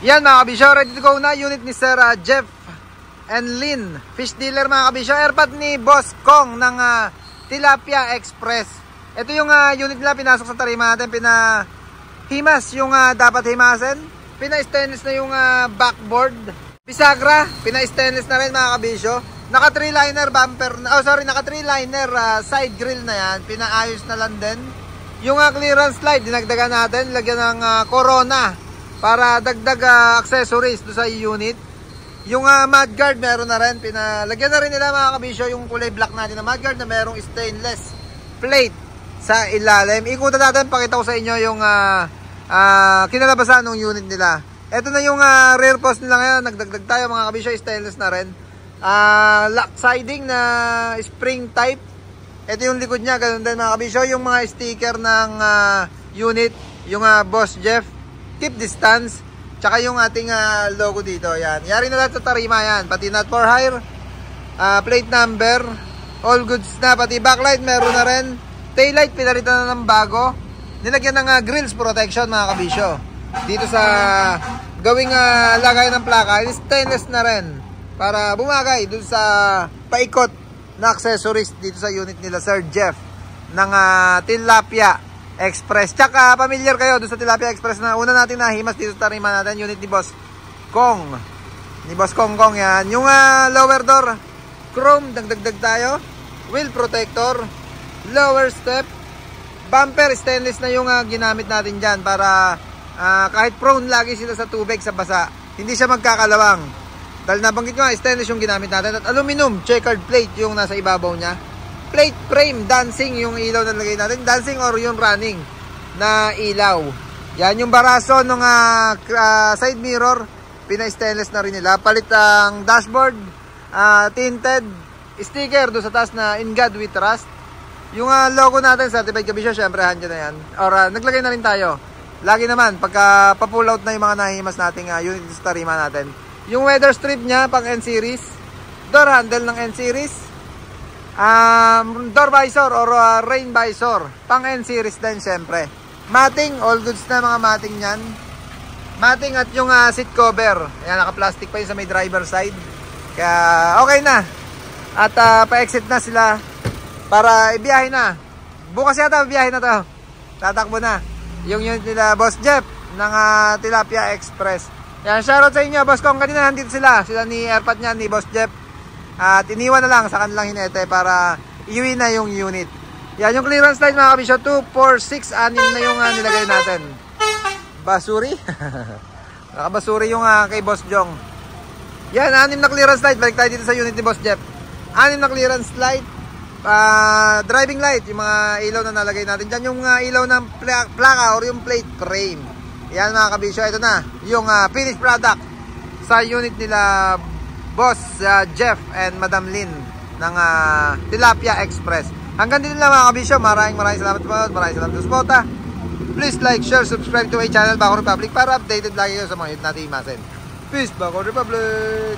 Yan mga kabisyo, ready to go na unit ni Sir Jeff and Lynn, fish dealer mga kabisyo. Airpot ni Boss Kong ng Tilapia Express. Ito yung unit nila, pinasok sa tarima natin, pinahimas yung dapat himasin. Pina-stainless na yung backboard. Bisagra, pina-stainless na rin mga kabisyo. Naka 3-liner bumper, naka 3-liner side grill na yan, pinaayos na lang din. Yung clearance slide, dinagdagan natin, lagyan ng corona para dagdag accessories do sa unit. Yung mudguard meron na rin, pinalagyan na rin nila mga kabisyo yung kulay black natin na mudguard na merong stainless plate sa ilalim. Ikutan natin, pakita ko sa inyo yung kinalabasan ng unit nila. Ito na yung rear post nila ngayon, nagdagdag tayo mga kabisyo, stainless na rin. Lock siding na spring type. Ito yung likod niya, ganun din mga kabisyo. Yung mga sticker ng unit, yung Boss Jeff, keep distance, tsaka yung ating logo dito. Yan, yari na lahat sa tarima yan, pati not for hire, plate number, all goods na, pati backlight meron na rin. Taillight pinalitan na ng bago. Nilagyan ng grills protection mga kabisyo. Dito sa gawing lagay ng plaka, stainless na rin para bumagay dun sa paikot na accessories dito sa unit nila Sir Jeff ng Tilapia Express. Tsaka familiar kayo dun sa Tilapia Express na una natin nahimas dito sa tarima natin, unit ni Boss Kong. Ni Boss Kong yan. Yung lower door, chrome, dagdag tayo. Wheel protector, lower step, bumper, stainless na yung ginamit natin dyan para kahit prone lagi sila sa tubig, sa basa, hindi siya magkakalawang. Dahil nabanggit ko nga, stainless yung ginamit natin. At aluminum, checkered plate yung nasa ibabaw niya. Plate frame, dancing yung ilaw na nalagay natin. Dancing or yung running na ilaw. Yan yung baraso ng side mirror. Pina-stainless na rin nila. Palit ang dashboard, tinted, sticker doon sa taas na In God We Trust. Yung logo natin, certified kabisyo, syempre handyan na yan. Or naglagay na rin tayo. Lagi naman, pagka pa-pull out na yung mga nahimas nating unit sa tarima natin. Yung weather strip niya, pang N-Series. Door handle ng N-Series. Door visor or rain visor. Pang N-Series din, syempre. Matting, all goods na mga matting yan. Matting at yung seat cover. Ayan, naka-plastic pa yun sa may driver side. Kaya, okay na. At pa-exit na sila para ibiyahe na. Bukas yata, ibiyahe na to. Tatakbo na. Yung unit nila, Boss Jeff, ng Tilapia Express. Yan, shoutout sa inyo, Boss Kong. Kanina nandito sila ni airpot niya, ni Boss Jeff. At iniwan na lang sa kanilang hinete para iuwi na yung unit. Yan, yung clearance line mga kabisyo, 2, 4, 6, 6 na yung nilagay natin. Basuri? Nakabasuri yung kay Boss Jong. Yan, 6 na clearance light. Balik tayo dito sa unit ni Boss Jeff. 6 na clearance light. Driving light, yung mga ilaw na nalagay natin dyan. Yung ilaw ng plaka or yung plate frame. Yan mga kabisyo, ito na yung finished product sa unit nila Boss Jeff and Madam Lynn ng Tilapia Express. Hanggang dito lang mga kabisyo, maraming salamat sa panonood, maraming salamat sa suporta. Please like, share, subscribe to my channel Bako Republic para updated lagi kayo sa mga hit natin imasin. Peace, Bako Republic!